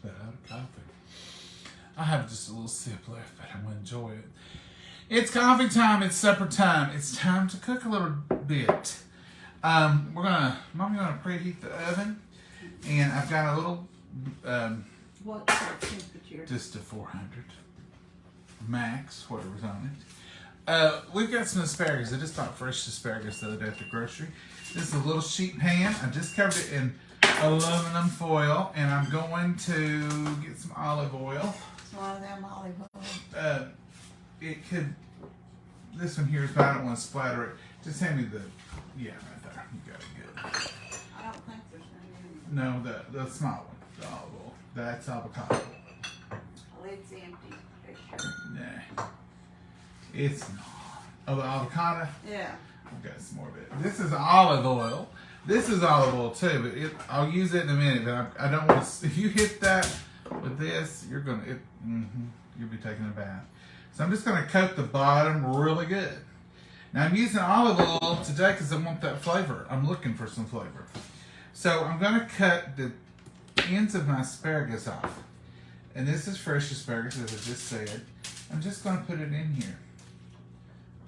bit out of coffee. I have just a little sip left, but I'm going to enjoy it. It's coffee time. It's supper time. It's time to cook a little bit. Mommy's gonna preheat the oven, and I've got a little. What temperature? Just a 400 max, whatever's on it. We've got some asparagus. I just bought fresh asparagus the other day at the grocery. This is a little sheet pan. I just covered it in aluminum foil, and I'm going to get some olive oil. It's one of them olive oil. This one here is, but I don't want to splatter it. Just hand me yeah, right there. You got it good. I don't think there's any in No, the small one, the olive oil. That's avocado. the lid's empty. It's sure. Nah, it's not. Oh, the avocado? Yeah. I've got some more of it. This is olive oil. This is olive oil too, but I'll use it in a minute. But I don't want to. If you hit that with this, you'll be taking a bath. So I'm just going to coat the bottom really good. Now I'm using olive oil today because I want that flavor. I'm looking for some flavor. So I'm going to cut the ends of my asparagus off. And this is fresh asparagus, as I just said. I'm just going to put it in here.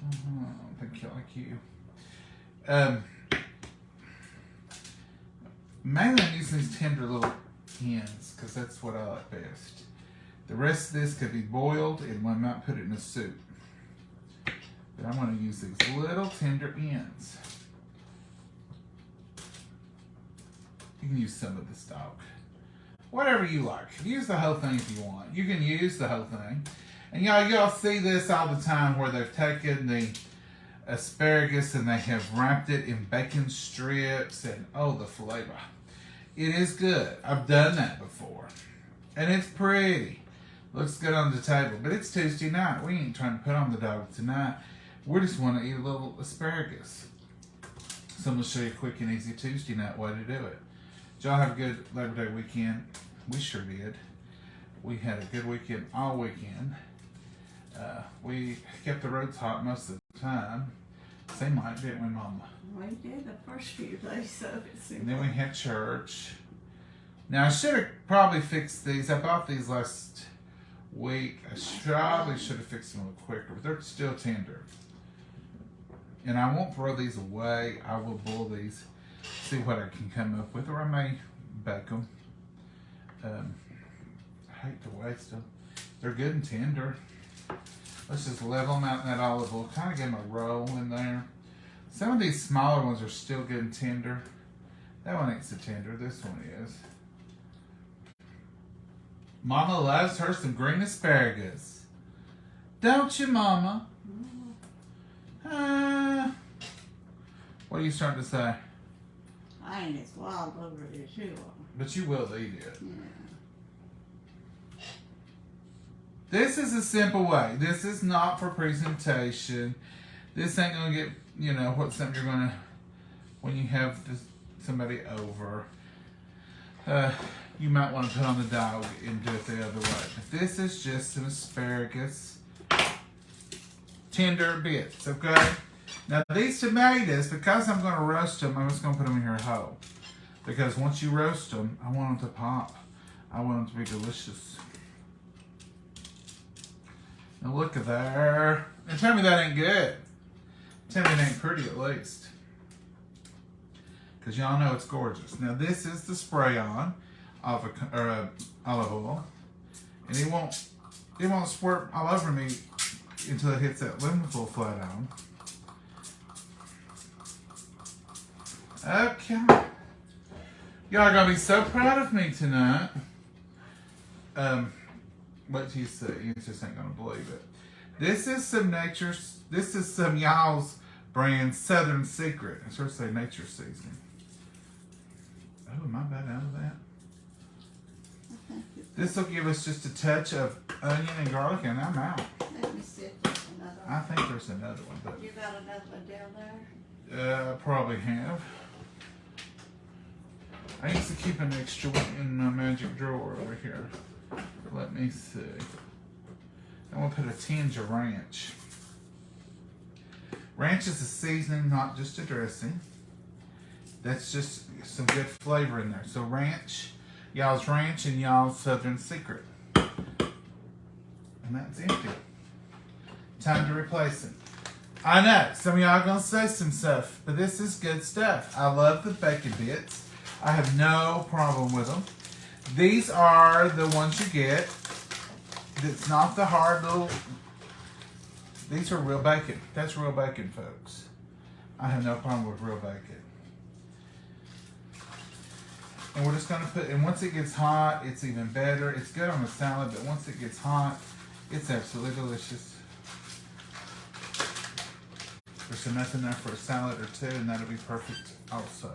I don't think you like you. Mainly I'm using these tender little ends because that's what I like best. The rest of this could be boiled and I might put it in a soup. But I'm going to use these little tender ends. You can use some of the stalk. Whatever you like. Use the whole thing if you want. You can use the whole thing. And y'all see this all the time where they've taken the asparagus and they have wrapped it in bacon strips and oh, the flavor. It is good. I've done that before. And it's pretty. Looks good on the table. But it's Tuesday night. We ain't trying to put on the dog tonight. We just want to eat a little asparagus. So I'm going to show you a quick and easy Tuesday night way to do it. Did y'all have a good Labor Day weekend? We sure did. We had a good weekend all weekend. We kept the roads hot most of the time. Same like, didn't we, Mama? We did the first few days of it. And then we had church. Now, I should have probably fixed these. I bought these last week. I probably should have fixed them a little quicker, but they're still tender. And I won't throw these away. I will boil these, see what I can come up with, or I may bake them. I hate to waste them. They're good and tender. Let's just level them out in that olive oil. Kind of give them a roll in there. Some of these smaller ones are still good and tender. That one ain't so tender. This one is. Mama loves her some green asparagus. Don't you, Mama? What are you starting to say? I ain't as wild over it as you are. But you will eat it. Yeah. This is a simple way. This is not for presentation. This ain't going to get, what's something you're going to, when you have somebody over, you might want to put on the dog and do it the other way. But this is just some asparagus, tender bits, okay? Now these tomatoes, because I'm going to roast them, I'm just going to put them in here whole. Because once you roast them, I want them to pop. I want them to be delicious. Now look at there. And tell me that ain't good. Tell me it ain't pretty at least. Because y'all know it's gorgeous. Now this is the spray on olive oil. And it won't squirt all over me until it hits that lemon full flat on. Okay. Y'all are going to be so proud of me tonight. Wait till you see. You just ain't going to believe it. This is some y'all's brand Southern Secret. I sort of say nature seasoning. Oh, am I bad out of that? This will give us just a touch of onion and garlic, and I'm out. Let me see if there's another one. I think there's another one, but You got another one down there? I probably have. I used to keep an extra one in my magic drawer over here. Let me see. I'm going to put a tinge of ranch. Ranch is a seasoning, not just a dressing. That's just some good flavor in there. So ranch, y'all's ranch and y'all's southern secret. And that's empty. Time to replace it. I know, some of y'all are going to say some stuff, but this is good stuff. I love the bacon bits. I have no problem with them. These are the ones you get. It's not the hard little... These are real bacon. That's real bacon, folks. I have no problem with real bacon. And we're just going to put... And once it gets hot, it's even better. It's good on a salad, but once it gets hot, it's absolutely delicious. There's enough in there for a salad or two, and that'll be perfect also.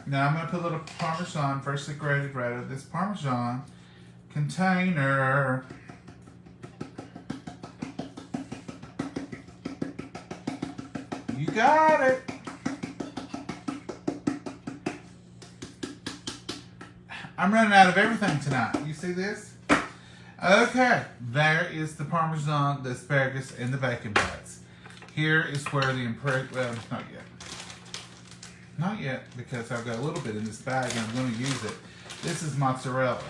Now I'm going to put a little Parmesan, freshly grated, right out of this Parmesan container. You got it. I'm running out of everything tonight. You see this? Okay, there is the Parmesan, the asparagus, and the bacon bits. Here is where the well, not yet. Not yet, because I've got a little bit in this bag and I'm going to use it. This is mozzarella.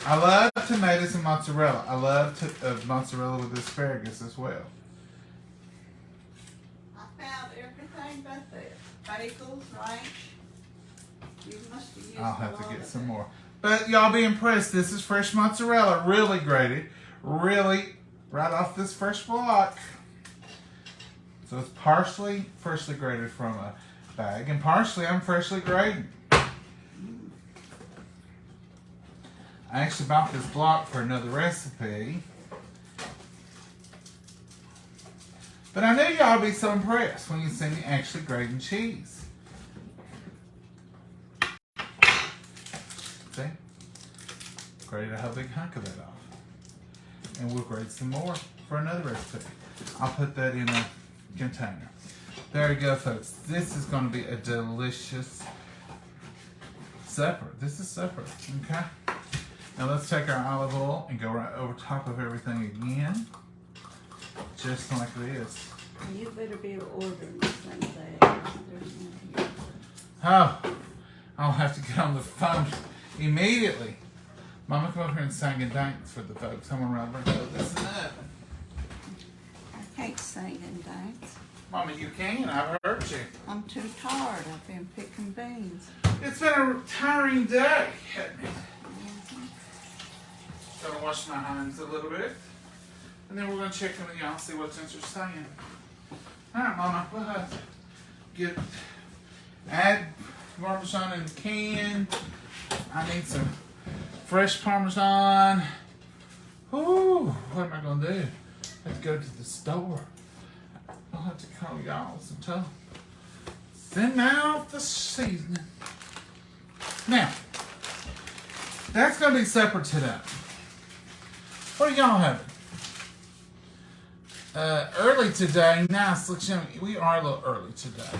I love tomatoes and mozzarella. I love mozzarella with asparagus as well. I found everything but the bagels, right? You must have used I'll have to get some more. But y'all be impressed. This is fresh mozzarella, really grated. Really right off this fresh block. So it's partially freshly grated from a bag, and partially I'm freshly grating. I actually bought this block for another recipe. But I knew y'all would be so impressed when you see me actually grating cheese. See? Grate a whole big hunk of that off. And we'll grate some more for another recipe. I'll put that in a container. There you go, folks. This is going to be a delicious supper. This is supper, okay? Now let's take our olive oil and go right over top of everything again. Just like this. You better be ordering the same thing. Oh, I'll have to get on the phone immediately. Mama, come over here and sing and dance for the folks. I'm going to go this and that. I can't sing and dance. Mama, you can. I've heard you. I'm too tired. I've been picking beans. It's been a tiring day, hasn't it? Gonna wash my hands a little bit. And then we're gonna check in with y'all and see what Jen's saying. Alright, Mama, we'll have to add Parmesan in the can. I need some fresh Parmesan. Ooh, what am I gonna do? I have to go to the store. I'll have to call y'all and tell them. Send out the seasoning. Now, that's gonna be separate today. What are y'all having? Early today, nice. Look, we are a little early today.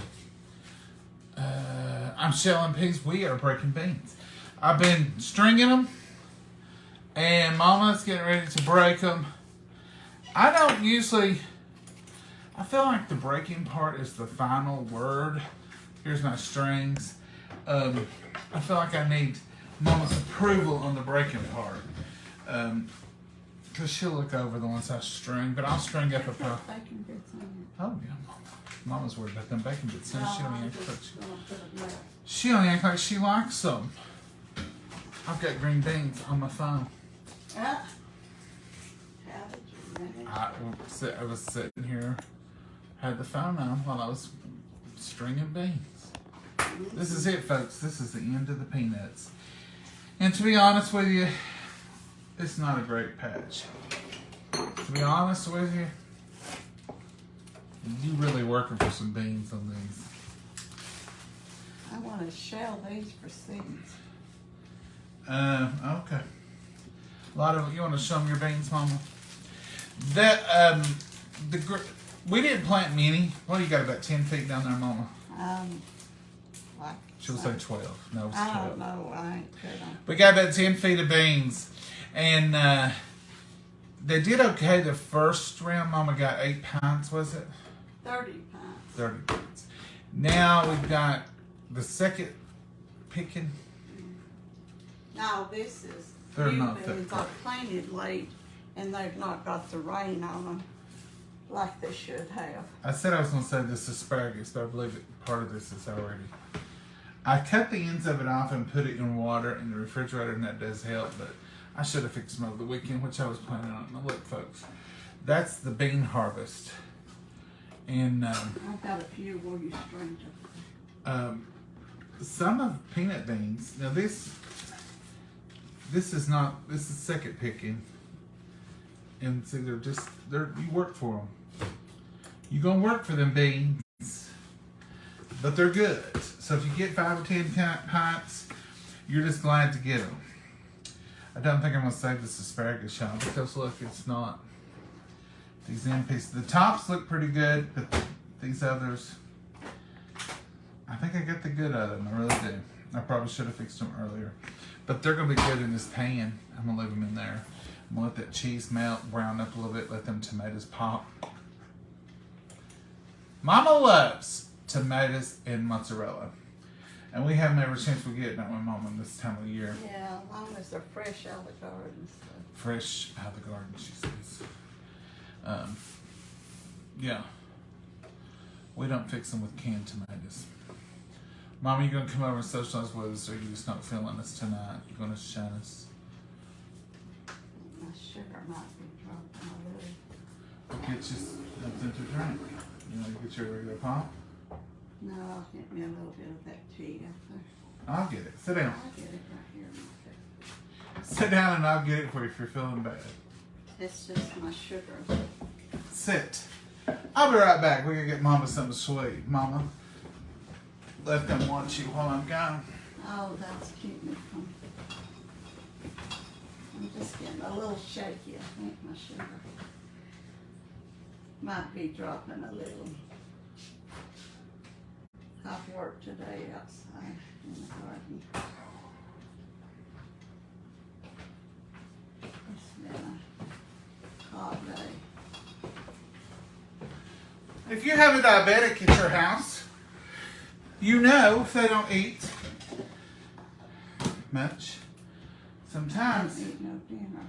I'm shelling peas. We are breaking beans. I've been stringing them, and Mama's getting ready to break them. I don't usually. I feel like the breaking part is the final word. Here's my strings. I feel like I need Mama's approval on the breaking part. Because she'll look over the ones I string, but I'll string up a pile. Bacon bits on it. Oh, yeah, Mama. Mama's worried about them bacon bits. No, She don't I'm act just like gonna put them there. she don't act like she likes them. I've got green beans on my phone. How did you manage? I was sitting here, had the phone on while I was stringing beans. This is it, folks. This is the end of the peanuts. And to be honest with you, it's not a great patch. To be honest with you, you really working for some beans on these. I want to shell these for seeds. Okay. A lot of you want to show them your beans, Mama. That we didn't plant many. What do you got? About 10 feet down there, Mama. Like She'll say 12. No, it's 12. I don't know. I ain't good on. We got about 10 feet of beans, and they did okay the first round. Mama got 8 pints, was it? 30 pounds. 30 pints. Now we've got the second picking. No, this is They're new not beans. thick. I planted late, and they've not got the rain on them like they should have. I said I was going to say this asparagus, but I believe that part of this is already. I cut the ends of it off and put it in water in the refrigerator, and that does help, but I should have fixed them over the weekend, which I was planning on. Now look, folks, that's the bean harvest. And I've got a few where you string them. some of peanut beans. Now this is not. This is second picking, and see, you work for them. You're gonna work for them beans, but they're good. So if you get 5 or 10 pints, you're just glad to get them. I don't think I'm gonna save this asparagus, y'all, because look, it's not. These end pieces, the tops look pretty good, but these others, I think I get the good out of them. I really do. I probably should have fixed them earlier, but they're gonna be good in this pan. I'm gonna leave them in there. I'm gonna let that cheese melt, brown up a little bit, let them tomatoes pop. Mama loves tomatoes and mozzarella, and we have them every chance we get, don't we, Mama, this time of the year? Yeah, as long as they're fresh out of the garden. So. Fresh out of the garden, she says. Yeah. We don't fix them with canned tomatoes. Mama, you gonna come over and socialize with us, or you just not feeling us tonight? You gonna shine us? My sugar might be dropping a little. I'll get you something to drink. You want to get your regular pop? No, I'll get me a little bit of that tea out there. I'll get it. Sit down. I'll get it right here. In my face. Sit down and I'll get it for you if you're feeling bad. It's just my sugar. Sit. I'll be right back. We're gonna get Mama something sweet. Mama, let them watch you while I'm gone. Oh, that's cute. I'm just getting a little shaky. I think my sugar might be dropping a little. I've worked today outside in the garden. It's been a hot day. If you have a diabetic at your house, you know if they don't eat much, I sometimes, don't eat no dinner.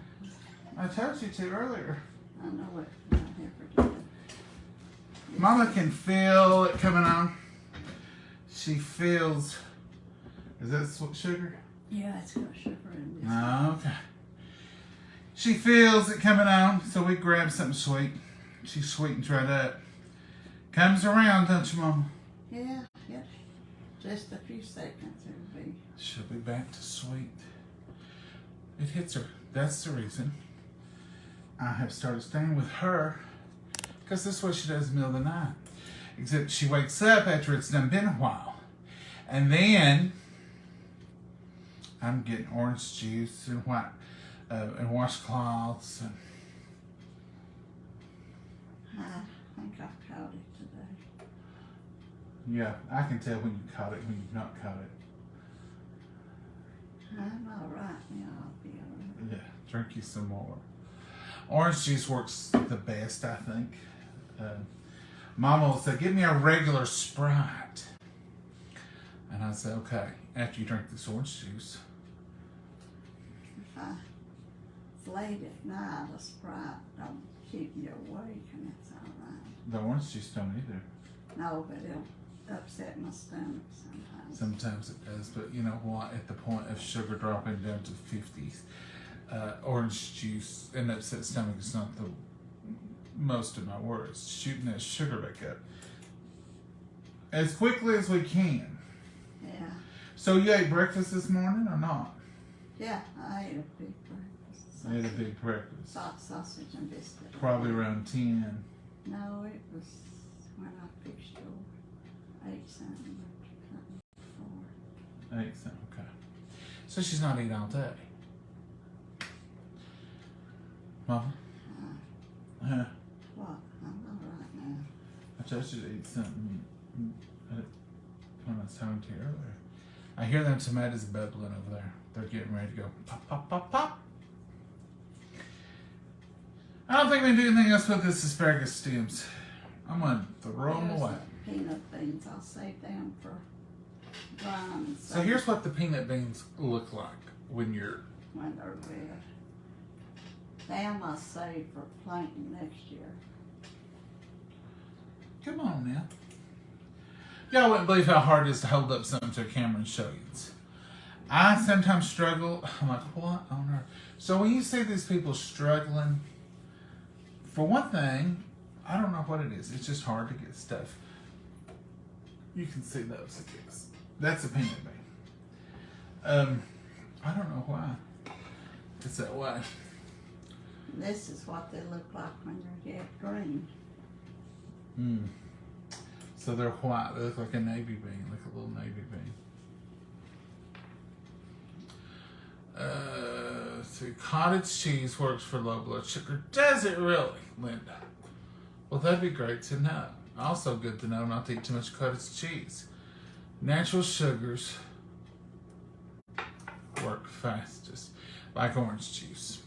I told you to earlier, I know it. I never did. Mama can feel it coming on. She feels, is that sugar? Yeah, it's got sugar in this. Okay. She feels it coming on, so we grab something sweet. She sweetens right up. Comes around, don't you, Mama? Yeah, yeah. Just a few seconds it'll be. She'll be back to sweet. It hits her. That's the reason I have started staying with her, because this is what she does in the middle of the night. Except she wakes up after it's done been a while. And then I'm getting orange juice and washcloths. And I think I've caught it today. yeah, I can tell when you caught it, when you've not caught it. I'm all right now. I'll be all right. Yeah, drink you some more. Orange juice works the best, I think. Mama will say, "Give me a regular Sprite," and I say, "Okay." After you drink this orange juice, If it's late at night, a Sprite don't keep you awake, and it's all right. the orange juice don't either. No, but it'll upset my stomach sometimes. Sometimes it does, but you know what? At the point of sugar dropping down to 50s, orange juice and upset stomach is not the most of my worries. Shooting that sugar back up as quickly as we can. Yeah. So you ate breakfast this morning or not? Yeah, I ate a big breakfast. I ate a big breakfast. Sausage and biscuit. Probably around 10. No, it was when I fixed your 8 something before. 8 cents, okay. So she's not eating all day. Mama? Huh? What? I'm all right now. I told you to eat something when I was talking to you earlier. I hear them tomatoes bubbling over there. They're getting ready to go pop, pop, pop, pop. I don't think we can do anything else with this asparagus stems. I'm going to throw them There's away. the peanut beans. I'll save them for trying. So here's what the peanut beans look like when you're... When they're red. Them I save for planting next year. Come on now. Y'all wouldn't believe how hard it is to hold up something to a camera and show you. I sometimes struggle. I'm like, what on earth? So when you see these people struggling, for one thing, I don't know what it is. It's just hard to get stuff. You can see those, I guess. That's a peanut bean. I don't know why it's that way. This is what they look like when they're yet green. So they're white. They look like a navy bean, like a little navy bean. See, cottage cheese works for low blood sugar. Does it really, Linda? Well, that'd be great to know. Also good to know not to eat too much cottage cheese. Natural sugars work fastest, like orange juice.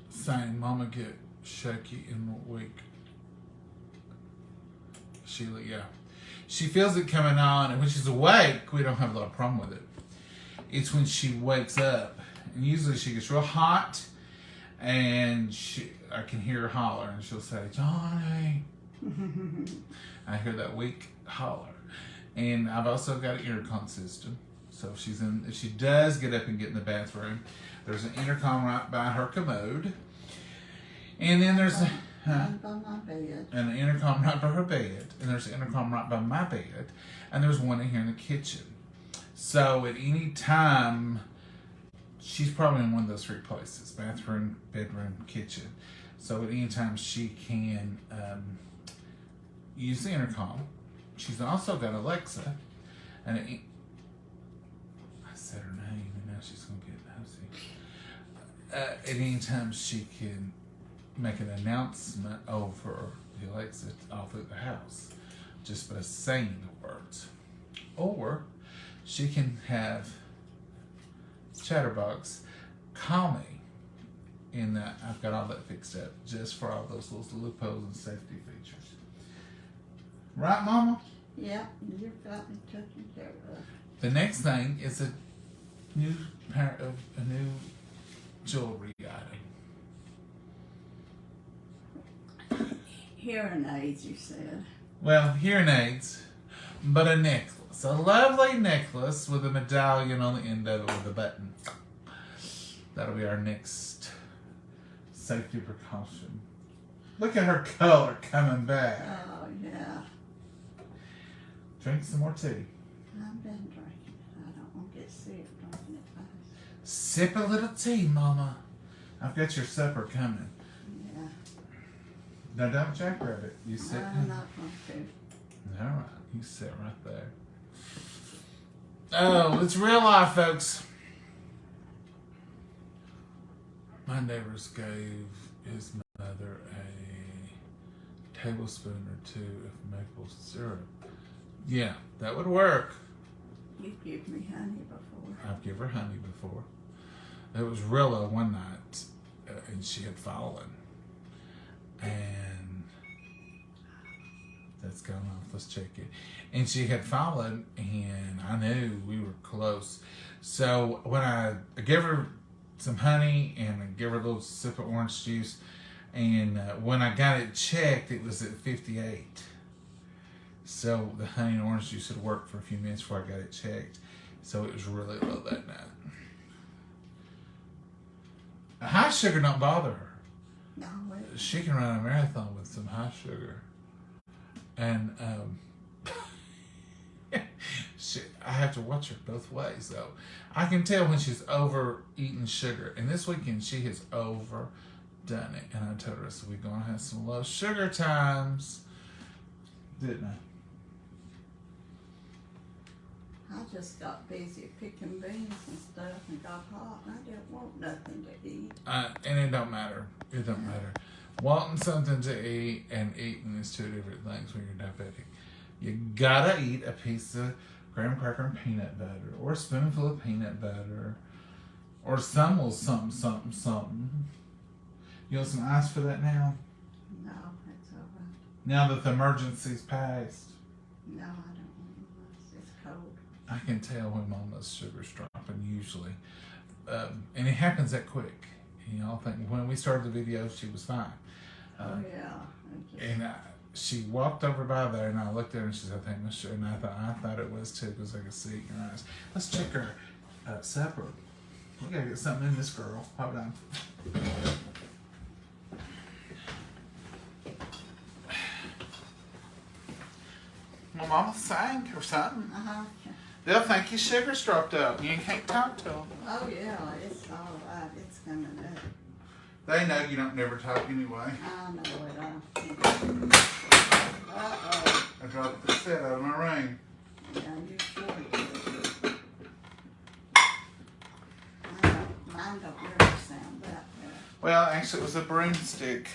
Saying Mama get shaky and weak. Sheila, yeah. She feels it coming on, and when she's awake, we don't have a lot of problem with it. It's when she wakes up, and usually she gets real hot, and I can hear her holler, and she'll say, Johnny. I hear that weak holler. And I've also got an intercom system. So if she does get up and get in the bathroom, there's an intercom right by her commode. And then there's Right by my bed. an intercom right by her bed. And there's an intercom right by my bed. And there's one in here in the kitchen. So at any time, she's probably in one of those three places: bathroom, bedroom, kitchen. So at any time she can use the intercom. She's also got Alexa, and I said her name, and now she's gonna get nosy. At any time she can make an announcement over the Alexa all through the house, just by saying the words. Or she can have Chatterbox call me, and I've got all that fixed up just for all those little loopholes and safety features. Right, Mama? Yeah, you've got me taken care of. The next thing is a new jewelry item. Hearing aids, you said. Well, hearing aids, but a necklace. A lovely necklace with a medallion on the end of it with a button. That'll be our next safety precaution. Look at her color coming back. Oh, yeah. Drink some more tea. I've been drinking. I don't want to get sick drinking it fast. Sip a little tea, Mama. I've got your supper coming. Yeah. Now, don't jackrabbit. You sit. I'm not going to. All right. You sit right there. Oh, it's real life, folks. My neighbors gave his mother a tablespoon or two of maple syrup. Yeah, that would work. You've given me honey before. I've given her honey before. It was Rilla one night, and she had fallen. And that's going off. Let's check it. And she had fallen, and I knew we were close. So when I gave her some honey, and I gave her a little sip of orange juice, and when I got it checked, it was at 58. So the honey and orange juice had worked for a few minutes before I got it checked. So it was really low that night. A high sugar don't bother her. No, wait. She can run a marathon with some high sugar. And I have to watch her both ways, though. I can tell when she's overeating sugar. And this weekend, she has overdone it. And I told her, so we're going to have some low sugar times. Didn't I? I just got busy picking beans and stuff and got hot and I didn't want nothing to eat. And it don't matter. It don't matter. Wanting something to eat and eating is two different things when you're diabetic. You gotta eat a piece of graham cracker and peanut butter, or a spoonful of peanut butter, or some little something, something, something. You want some ice for that now? No, it's all right. Now that the emergency's passed. No, I don't want ice. It's cold I can tell when Mama's sugar's dropping usually. And it happens that quick. You know, I think when we started the video, she was fine. And she walked over by there, and I looked at her, and she said, "I think my sugar," and I thought it was too, because I could see it in her eyes. Let's check her supper. We gotta get something in this girl. Hold on. My mama sang or something. They'll think your sugar's dropped up. You can't talk to them. Oh yeah, it's all right. It's coming up. They know you don't never talk anyway. I know it. I dropped the set out of my ring. Yeah, you should. Mine don't really sound that bad. Well, actually, it was a broomstick.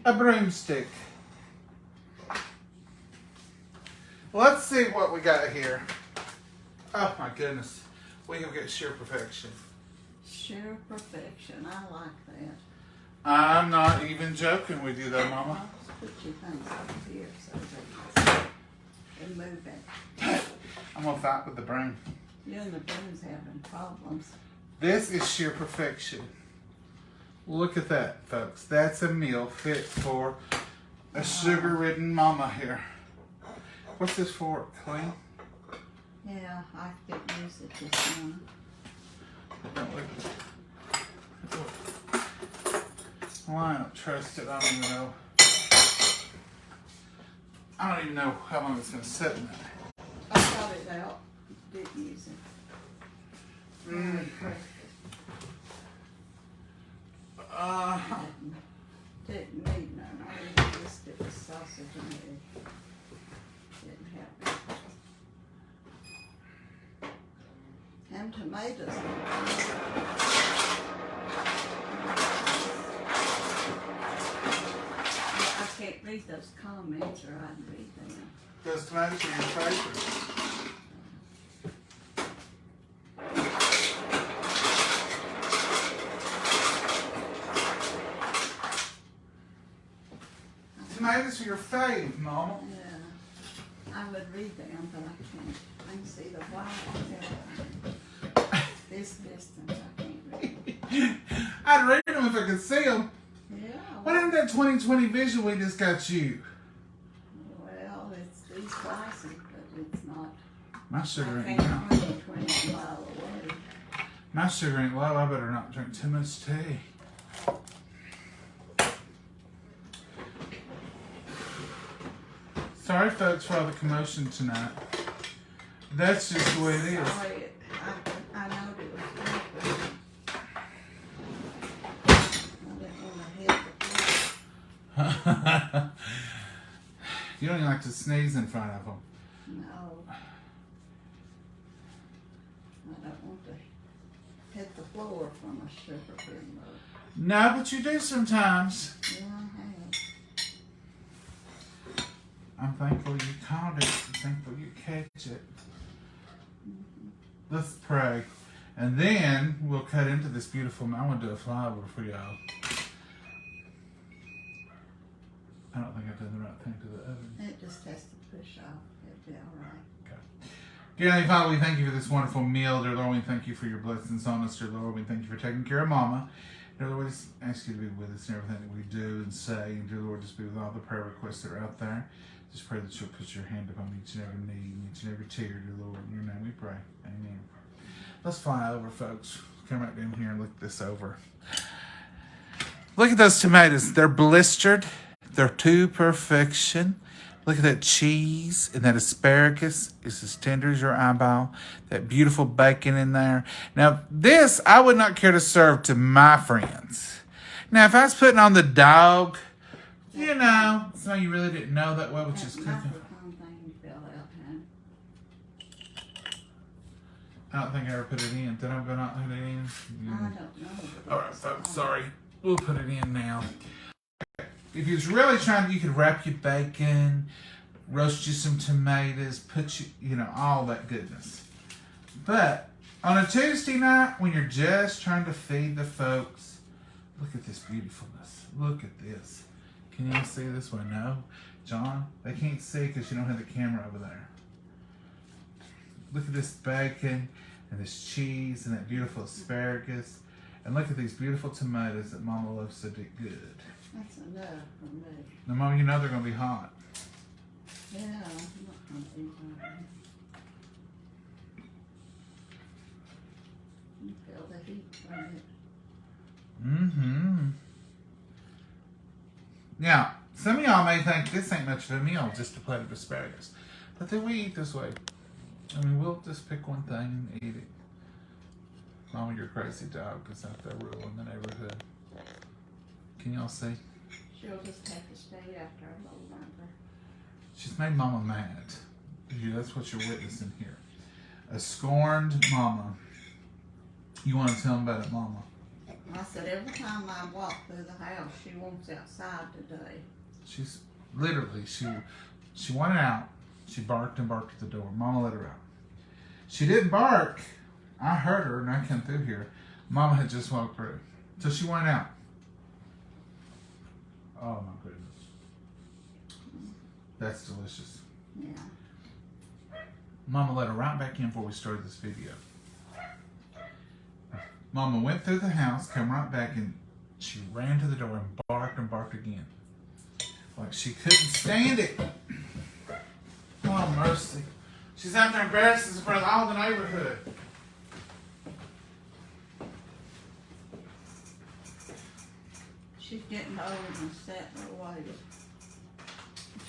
A broomstick. Let's see what we got here. Oh my goodness. We have got sheer perfection. Sheer perfection. I like that. I'm not even joking with you though, Mama. Put your things up here so that and move it. I'm gonna fight with the broom. You and the broom's having problems. This is sheer perfection. Look at that, folks. That's a meal fit for a sugar-ridden mama here. What's this for? Clean? Yeah, I didn't use it this morning. Well, I don't trust it. I don't even know. I don't even know how long it's going to sit in there. I got it out. Didn't use it. Didn't need none. I just did the sausage and egg. Didn't have it. And tomatoes. I can't read those comments, or I'd read them. Those tomatoes are your favorite. Tomatoes are your fave, Mama. Yeah, I would read them, but I can't. I can see the white. This distance, I can't read them. I'd read them if I could see them. Yeah. What happened to that 20/20 vision we just got you? Well, it's these glasses, but it's not. My sugar I ain't can't low. 20 mile away. My sugar ain't low. I better not drink too much tea. Sorry, folks, for all the commotion tonight. That's just the way it is. Sorry, I know it was good. I didn't want to hit the floor. You don't even like to sneeze in front of them. No. I don't want to hit the floor from a sugar cream mug. No, but you do sometimes. Yeah, I have. I'm thankful you caught it. I'm thankful you catch it. Let's pray. And then we'll cut into this beautiful, I want to do a flyover for y'all. I don't think I've done the right thing to the oven. It just has to push off. It'll be all right. Okay. Dear Heavenly Father, we thank you for this wonderful meal. Dear Lord, we thank you for your blessings on us. Dear Lord, we thank you for taking care of Mama. Dear Lord, we just ask you to be with us in everything that we do and say. And dear Lord, just be with all the prayer requests that are out there. Just pray that you'll put your hand upon each and every need and each and every tear, dear Lord. In your name we pray. Amen. Let's fly over, folks. Come right down here and look this over. Look at those tomatoes. They're blistered. They're to perfection. Look at that cheese and that asparagus. It's as tender as your eyeball. That beautiful bacon in there. Now, this I would not care to serve to my friends. Now, if I was putting on the dog, you know, so you really didn't know that well, which is cooking. Microphone thing you fell out, huh? I don't think I ever put it in. Did I go not put it in? I don't know. All right, folks, sorry. We'll put it in now. If you was really trying to, you could wrap your bacon, roast you some tomatoes, put you know, all that goodness. But on a Tuesday night, when you're just trying to feed the folks, look at this beautifulness. Look at this. Can you see this one? No? John, they can't see because you don't have the camera over there. Look at this bacon and this cheese and that beautiful asparagus. And look at these beautiful tomatoes that Mama loves so good. That's enough for me. Now, Mama, you know they're going to be hot. Yeah, I'm not going to eat that. You feel the heat from it. Mm-hmm. Now, some of y'all may think this ain't much of a meal, just a plate of asparagus. But then we eat this way. I mean, we'll just pick one thing and eat it. Mama, your crazy dog is out there ruling the neighborhood. Can y'all see? She'll just have to stay after a little longer. She's made Mama mad. That's what you're witnessing here. A scorned Mama. You want to tell them about it, Mama? I said every time I walk through the house, she wants outside today. She's literally, she went out. She barked and barked at the door. Mama let her out. She didn't bark. I heard her and I came through here. Mama had just walked through. So she went out. Oh my goodness. That's delicious. Yeah. Mama let her right back in before we started this video. Mama went through the house, came right back, and she ran to the door and barked again. Like she couldn't stand it. Oh, mercy. She's out there embarrassing us in front of all the neighborhood. She's getting old and set in her ways.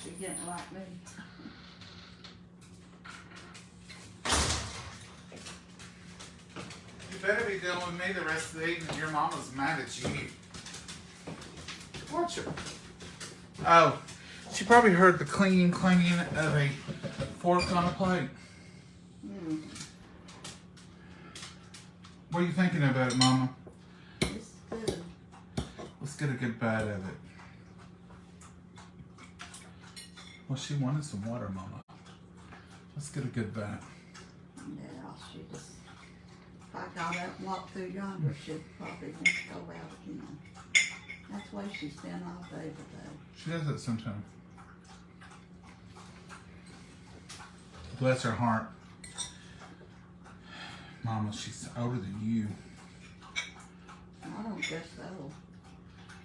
She's getting like me. You better be dealing with me the rest of the evening. Your mama's mad at you. Watch her. Oh, she probably heard the clanging of a fork on a plate. Mm. What are you thinking about it, Mama? It's good. Let's get a good bite of it. Well, she wanted some water, Mama. Let's get a good bite. Yeah, she just, if I got up and walked through yonder, she'd probably want to go out again. That's the way she's been all day today. She does that sometimes. Bless her heart. Mama, she's older than you. I don't guess so.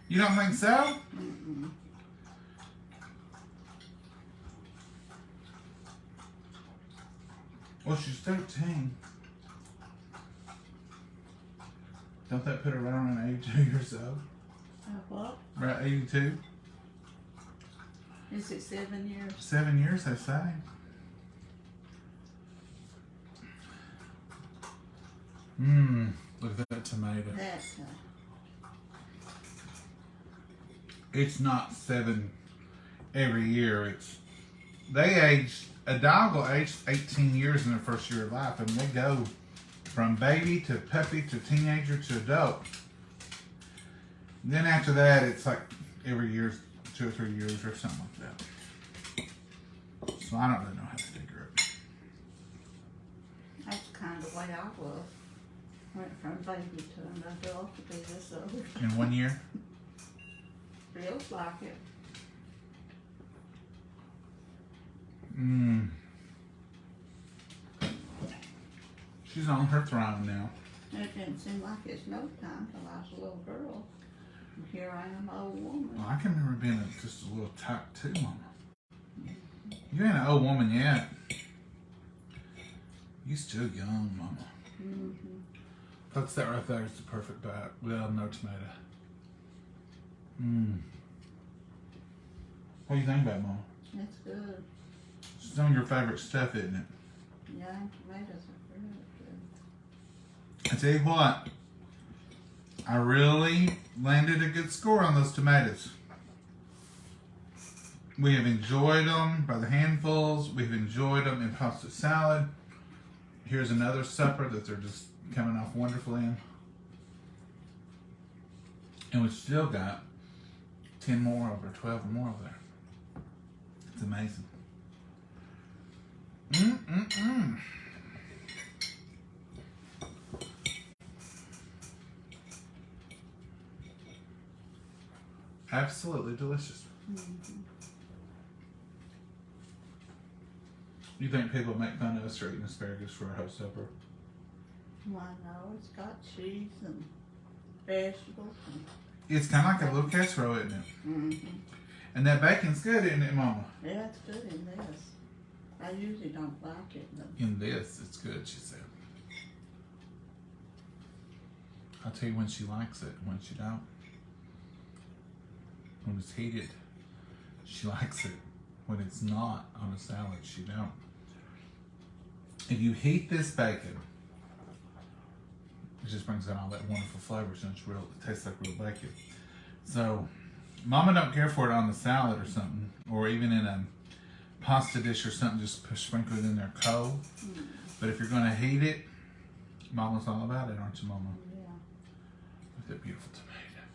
You don't think so? Mm-mm. Well, she's 13. Don't that put her right around 82 years old? What? Right, 82? Is it 7 years? 7 years, they say. Mmm, look at that tomato. That's It's not 7 every year. A dog will age 18 years in their first year of life, and they go from baby to puppy to teenager to adult. And then after that, it's like every year, 2 or 3 years or something like that. So I don't really know how to figure it. That's kind of the way I was. Went from baby to an adult to be this old. In 1 year? Feels like it. Mmm. She's on her throne now. It didn't seem like it's no time till I was a little girl. And here I am, an old woman. Well, I can remember being just a little type 2, Mama. You ain't an old woman yet. You still young, Mama. Mm-hmm. Folks, that right there is the perfect bite. Well, no tomato. Mmm. What do you think about it, Mama? It's good. It's some of your favorite stuff, isn't it? Yeah, tomatoes are really good. I tell you what, I really landed a good score on those tomatoes. We have enjoyed them by the handfuls. We've enjoyed them in pasta salad. Here's another supper that they're just coming off wonderful in. And we've still got 10 more over, 12 more over there. It's amazing. Mm-mm-mm. Absolutely delicious. Mm-hmm. You think people make fun of us for eating asparagus for a host supper? Well, no, it's got cheese and vegetables. It's kind of like a little casserole, isn't it? Mm-hmm. And that bacon's good, isn't it, Mama? Yeah, it's good in this. I usually don't like it, but In this, it's good, she said. I'll tell you when she likes it and when she don't. When it's heated, she likes it. When it's not on a salad, she don't. If you heat this bacon, it just brings out all that wonderful flavor since it tastes like real bacon. So, Mama don't care for it on the salad or something, or even in a pasta dish or something, just sprinkle it in there cold. But if you're going to heat it, Mama's all about it, aren't you, Mama? yeah. Look at that beautiful tomato.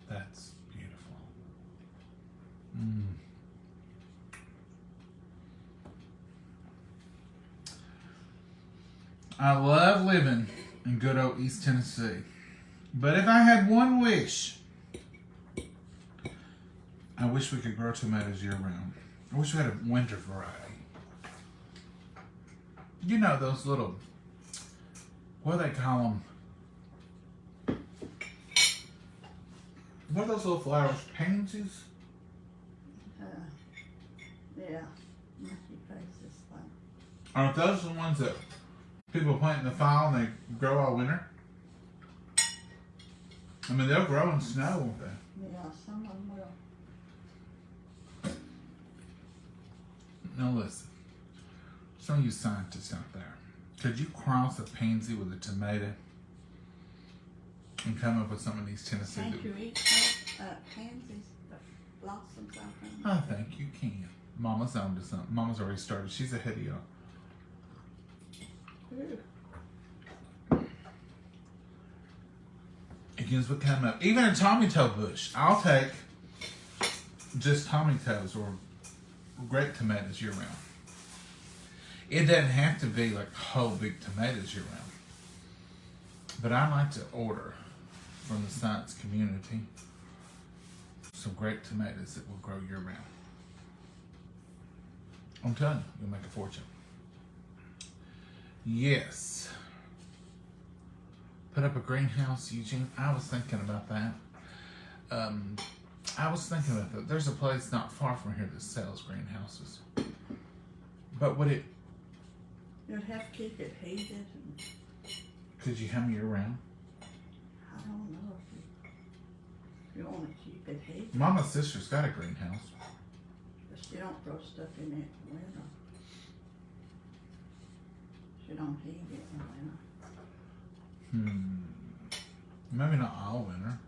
That's beautiful. Mmm. I love living in good old East Tennessee. But if I had one wish, I wish we could grow tomatoes year round. I wish we had a winter variety. You know those little, what do they call them? What are those little flowers? Pansies? Yeah. Monkey faces thing. Aren't those the ones that people plant in the fall and they grow all winter? I mean, they'll grow in snow, won't they? Yeah, some of them will. Now listen, some of you scientists out there, could you cross a pansy with a tomato and come up with some of these Tennessee? Can't you eat pansies, the blossoms out there? I think you can. Mama's on to something. Mama's already started. She's ahead of y'all. Again, what come up. Even a tomato bush. I'll take just tomatoes or grape tomatoes year round. It doesn't have to be like whole big tomatoes year round. But I like to order from the science community some grape tomatoes that will grow year round. I'm telling you, you'll make a fortune. Yes. Put up a greenhouse, Eugene. I was thinking about that. I was thinking about that. There's a place not far from here that sells greenhouses. But would it... You'd have to keep it heated. And Could you have them year round? I don't know if you want to keep it heated. Mama's sister's got a greenhouse. But she don't throw stuff in it in the winter. She don't heat it in the winter. Maybe not all winter.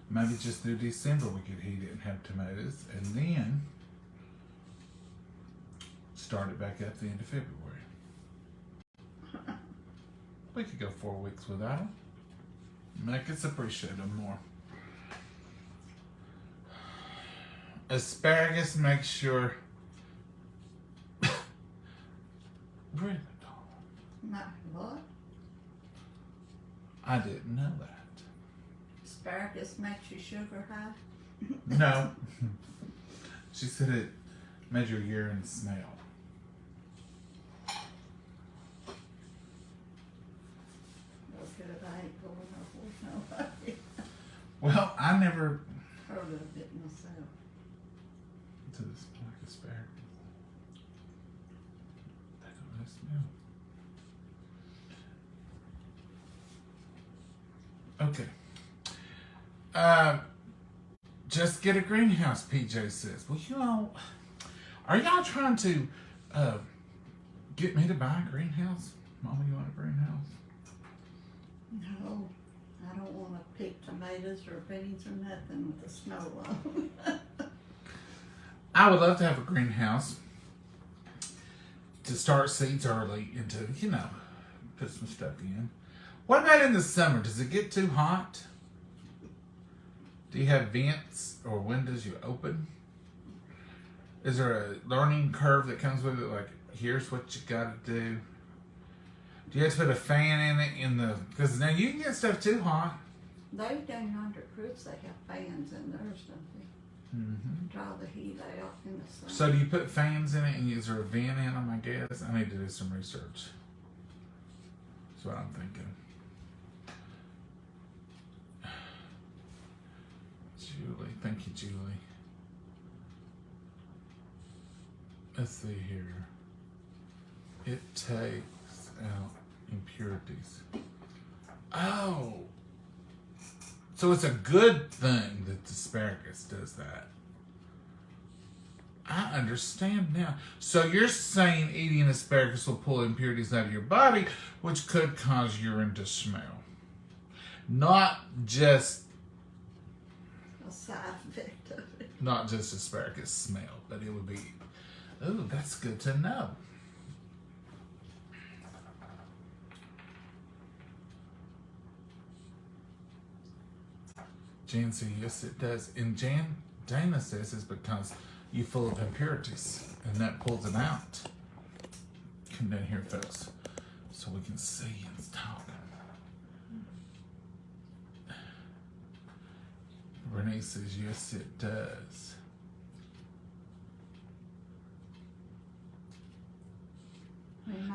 Maybe just through December we could heat it and have tomatoes, and then start it back up at the end of February. We could go 4 weeks without them. Make us appreciate them more. Asparagus makes sure. Really, My what? I didn't know that. Asparagus makes you sugar high? No. She said it made your urine smell. No good, I ain't going up with nobody. Well, I never Heard of it myself. to this black asparagus. They don't really smell. Okay. Just get a greenhouse, PJ says. Well, you know, are y'all trying to get me to buy a greenhouse? Mama, you want a greenhouse? No, I don't want to pick tomatoes or beans or nothing with the snow on. I would love to have a greenhouse to start seeds early and to, you know, put some stuff in. What about in the summer? Does it get too hot? Do you have vents or windows you open? Is there a learning curve that comes with it? Like, here's what you got to do. Do you have to put a fan in it because now you can get stuff too hot. They down under Cruz, they have fans in theirs, don't they? Draw the heat out in the sun. So do you put fans in it and is there a vent in them, I guess? I need to do some research. That's what I'm thinking. Julie, thank you, Julie. Let's see here. It takes out impurities. Oh. So it's a good thing that the asparagus does that. I understand now. So you're saying eating asparagus will pull impurities out of your body, which could cause urine to smell. Not just A side effect of it. not just asparagus smell, but it would be, oh, that's good to know. Jan says, yes, it does. And Dana says it's because you're full of impurities, and that pulls them out. Come down here, folks, so we can see and talk. Renee says, yes, it does.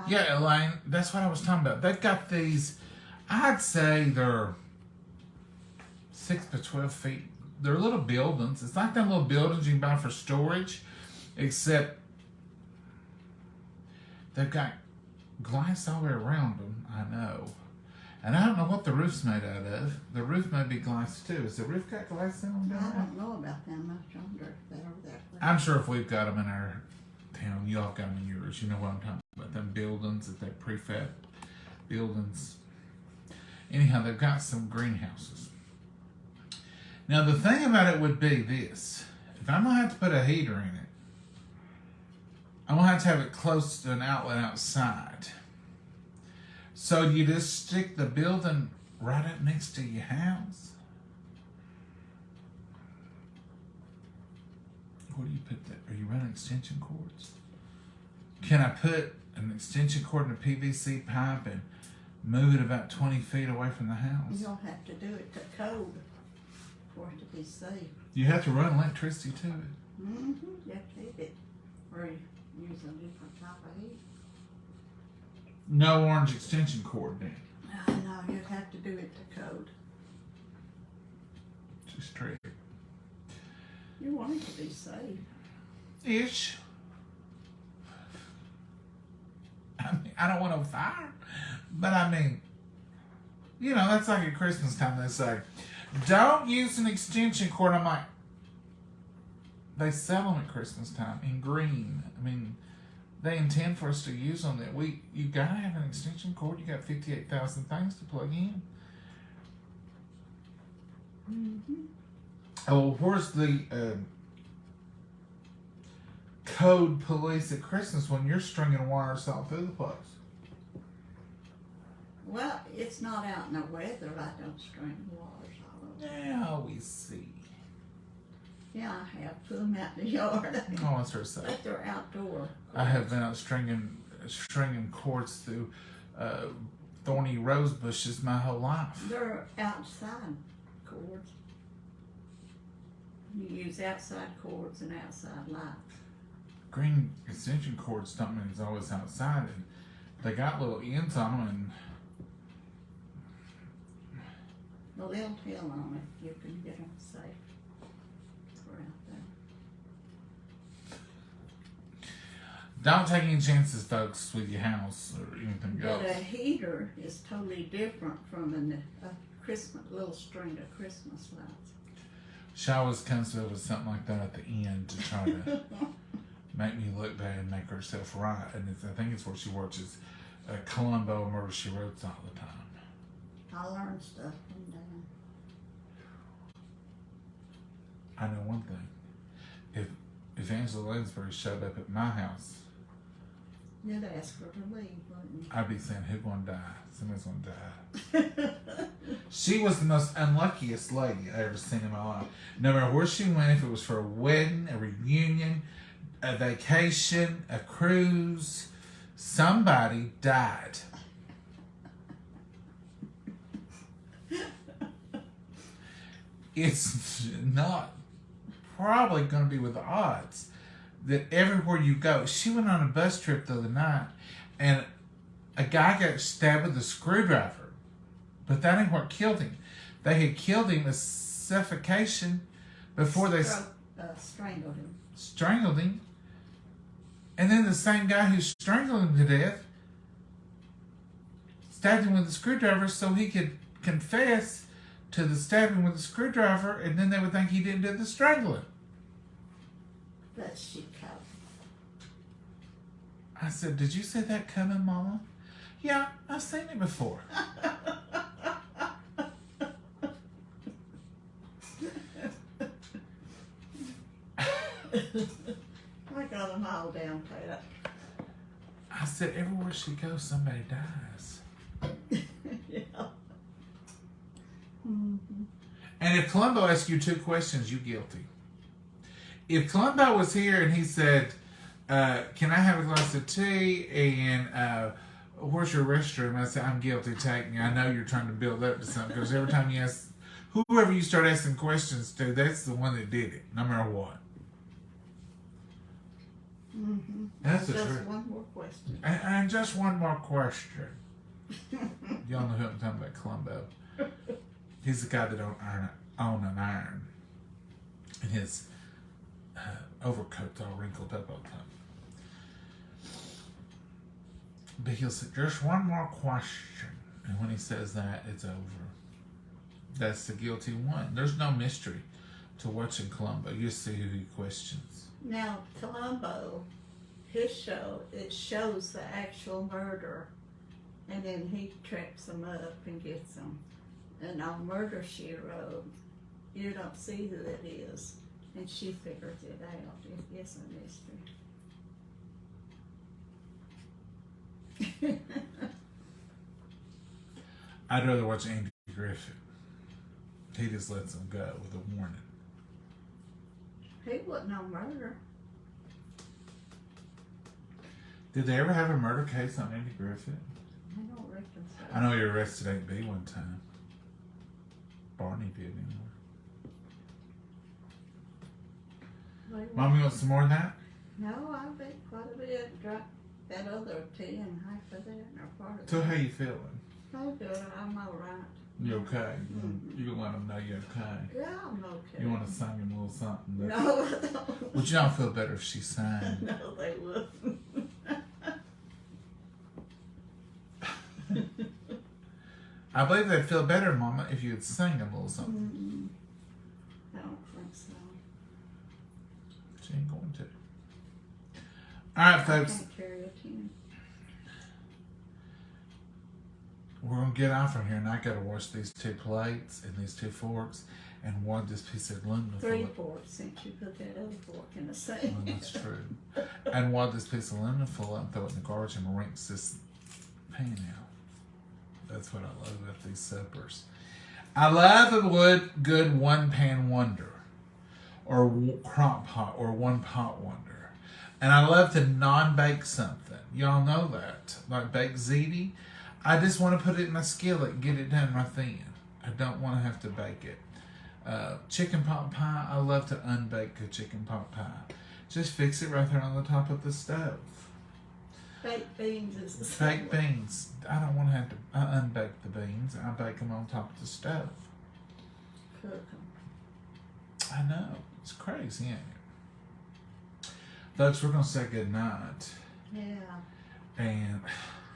Yeah, Elaine, that's what I was talking about. They've got these, I'd say they're 6 to 12 feet. They're little buildings. It's like them little buildings you can buy for storage, except they've got glass all the way around them, I know. And I don't know what the roof's made out of. The roof may be glass too. Is the roof got glass in them down I there? don't know about them much. I wonder if they're over there. I'm sure if we've got them in our town, y'all got them in yours. You know what I'm talking about. Them buildings that they prefab buildings. Anyhow, they've got some greenhouses. Now, the thing about it would be this. If I'm going to have to put a heater in it, I'm going to have it close to an outlet outside. So you just stick the building right up next to your house? Where do you put that? Are you running extension cords? Can I put an extension cord in a PVC pipe and move it about 20 feet away from the house? You'll have to do it to code for it to be safe. You have to run electricity to it. Mm-hmm. You have to heat it. Or use a different type of heat. No orange extension cord then. No, you'd have to do it to code. Just trick. You want it to be safe. Ish. I mean, I don't want no fire. But I mean, you know, that's like at Christmas time they say, don't use an extension cord. I'm like, they sell them at Christmas time in green. I mean, they intend for us to use them. That you gotta have an extension cord. You got 58,000 things to plug in. Mm-hmm. Oh, where's the code police at Christmas when you're stringing wires all through the place? Well, it's not out in the weather. I don't string wires all over. Yeah, we see. Yeah, I have. Put them out in the yard. Oh, that's her say. But they're outdoor. I have been out stringing cords through thorny rose bushes my whole life. They're outside cords. You use outside cords and outside lights. Green extension cords don't mean it's always outside, and they got little ends on them, and Well, they'll tell on if you can get them safe. We're out there. don't take any chances, folks, with your house or anything else. But a heater is totally different from a Christmas little string of Christmas lights. She always comes up with something like that at the end to try to make me look bad and make herself right. And I think it's where she watches Columbo and Murder, She Wrote all the time. I learned stuff from them. I know one thing. If Angela Lansbury showed up at my house, You'd ask her to leave, wouldn't you? I'd be saying, who's gonna die? Somebody's gonna die. She was the most unluckiest lady I ever seen in my life. No matter where she went, if it was for a wedding, a reunion, a vacation, a cruise, somebody died. It's not probably going to be with the odds that everywhere you go. She went on a bus trip the other night, and a guy got stabbed with a screwdriver, but that ain't what killed him. They had killed him with suffocation before they strangled him. And then the same guy who strangled him to death stabbed him with a screwdriver so he could confess to the stabbing with a screwdriver, and then they would think he didn't do the strangling. But she covered. I said, "Did you see that coming, Mama?" "Yeah, I've seen it before." I got them all down pat. I said, "Everywhere she goes, somebody dies." Yeah. Mm-hmm. And if Columbo asks you 2 questions, you guilty. If Columbo was here and he said, "Can I have a glass of tea?" and "Where's your restroom?" I said, "I'm guilty. Take me." I know you're trying to build up to something, because every time you ask, whoever you start asking questions to, that's the one that did it, no matter what. Mm-hmm. That's the just truth. one more question. And just one more question. Y'all know who I'm talking about, Columbo. He's the guy that don't own an iron. And his overcoat's all wrinkled up all the time. But he'll say, "Just one more question." And when he says that, it's over. That's the guilty one. There's no mystery to watching Columbo. You see who he questions. Now, Columbo, his show, it shows the actual murder, and then he tracks them up and gets them. And on Murder, She Wrote, you don't see who it is, and she figures it out. It is a mystery. I'd rather watch Andy Griffith. He just lets them go with a warning. He wasn't on Murder. Did they ever have a murder case on Andy Griffith? I don't reckon so. I know he arrested 8B one time. Barney did anyway. Mom, you want some more of that? No, I bet quite a bit. Drop that other tea and half of that and a part of So that. how you feeling? Oh, good. I'm all right. You okay? Mm-hmm. You can let them know you're okay. Yeah, I'm okay. You want to sing them a little something? But No, I don't. would y'all feel better if she sang? No, they wouldn't. I believe they'd feel better, Mama, if you'd sing them a little something. Mm-mm. I don't think so. She ain't going to. All right, I folks. can't carry a tune. We're going to get off from here, and I got to wash these 2 plates and these 2 forks and one this piece of aluminum 3 foil. forks since you put that other fork in the Well, sink. that's true. And wad this piece of aluminum foil and throw it in the garbage and rinse this pan out. That's what I love about these suppers. I love a good 1-pan wonder, or crock pot, or 1-pot wonder. And I love to non-bake something. Y'all know that. Like baked ziti. I just want to put it in a skillet and get it done right then. I don't want to have to bake it. Chicken pot pie, I love to unbake a chicken pot pie. Just fix it right there on the top of the stove. Baked beans is the same. Baked beans, I don't want to have to unbake the beans. I bake them on top of the stove. Cook them. I know. It's crazy, ain't it? Folks, we're going to say good night. Yeah. And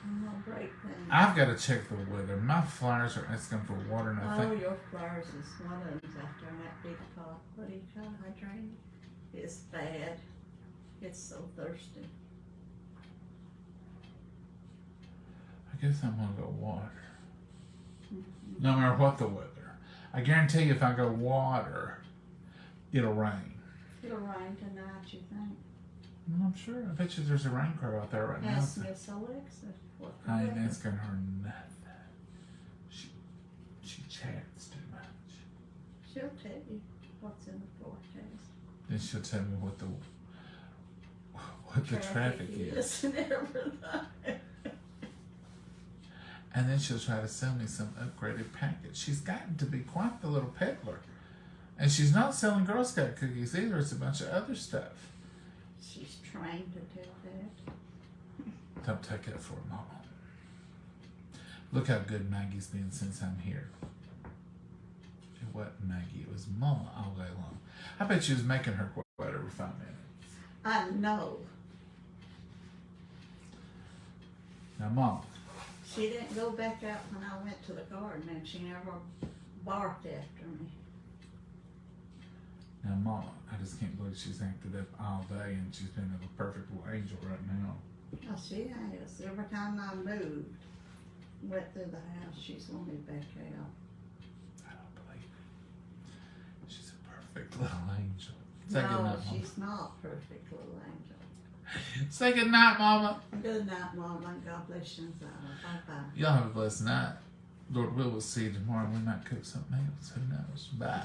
I'm gonna break them. I've got to check the weather. My flowers are asking for water, and I Oh, think your flowers is one of them's out there in that big pot. What do you call it? Hydrangea? It's bad. It's so thirsty. I guess I'm going to go water. Mm-hmm. No matter what the weather. I guarantee you if I go water, it'll rain. It'll rain tonight, you think? Well, I'm sure. I bet you there's a rain crow out there right now. Ask Miss Alexa what the I ain't weather. asking her nothing. She chats too much. She'll tell you what's in the forecast. Then she'll tell me what the traffic is. And everything. And then she'll try to sell me some upgraded package. She's gotten to be quite the little peddler. And she's not selling Girl Scout cookies either. It's a bunch of other stuff. She's trained to do that. Don't take that for a Mama. Look how good Maggie's been since I'm here. It wasn't Maggie, it was Mama all day long. I bet she was making her quote every 5 minutes. I know. Now, Mama. She didn't go back out when I went to the garden, and she never barked after me. Now, Mama, I just can't believe she's acted up all day and she's been a perfect little angel right now. Oh, she has. Every time I moved, went through the house, she's wanted back out. I don't believe it. She's a perfect little angel. Say No, good night, Mama. she's not perfect little angel. Say good night, Mama. Good night, Mama. God bless you. Bye-bye. Y'all have a blessed night. Lord will, we'll see you tomorrow. We might cook something else. Who knows? Bye.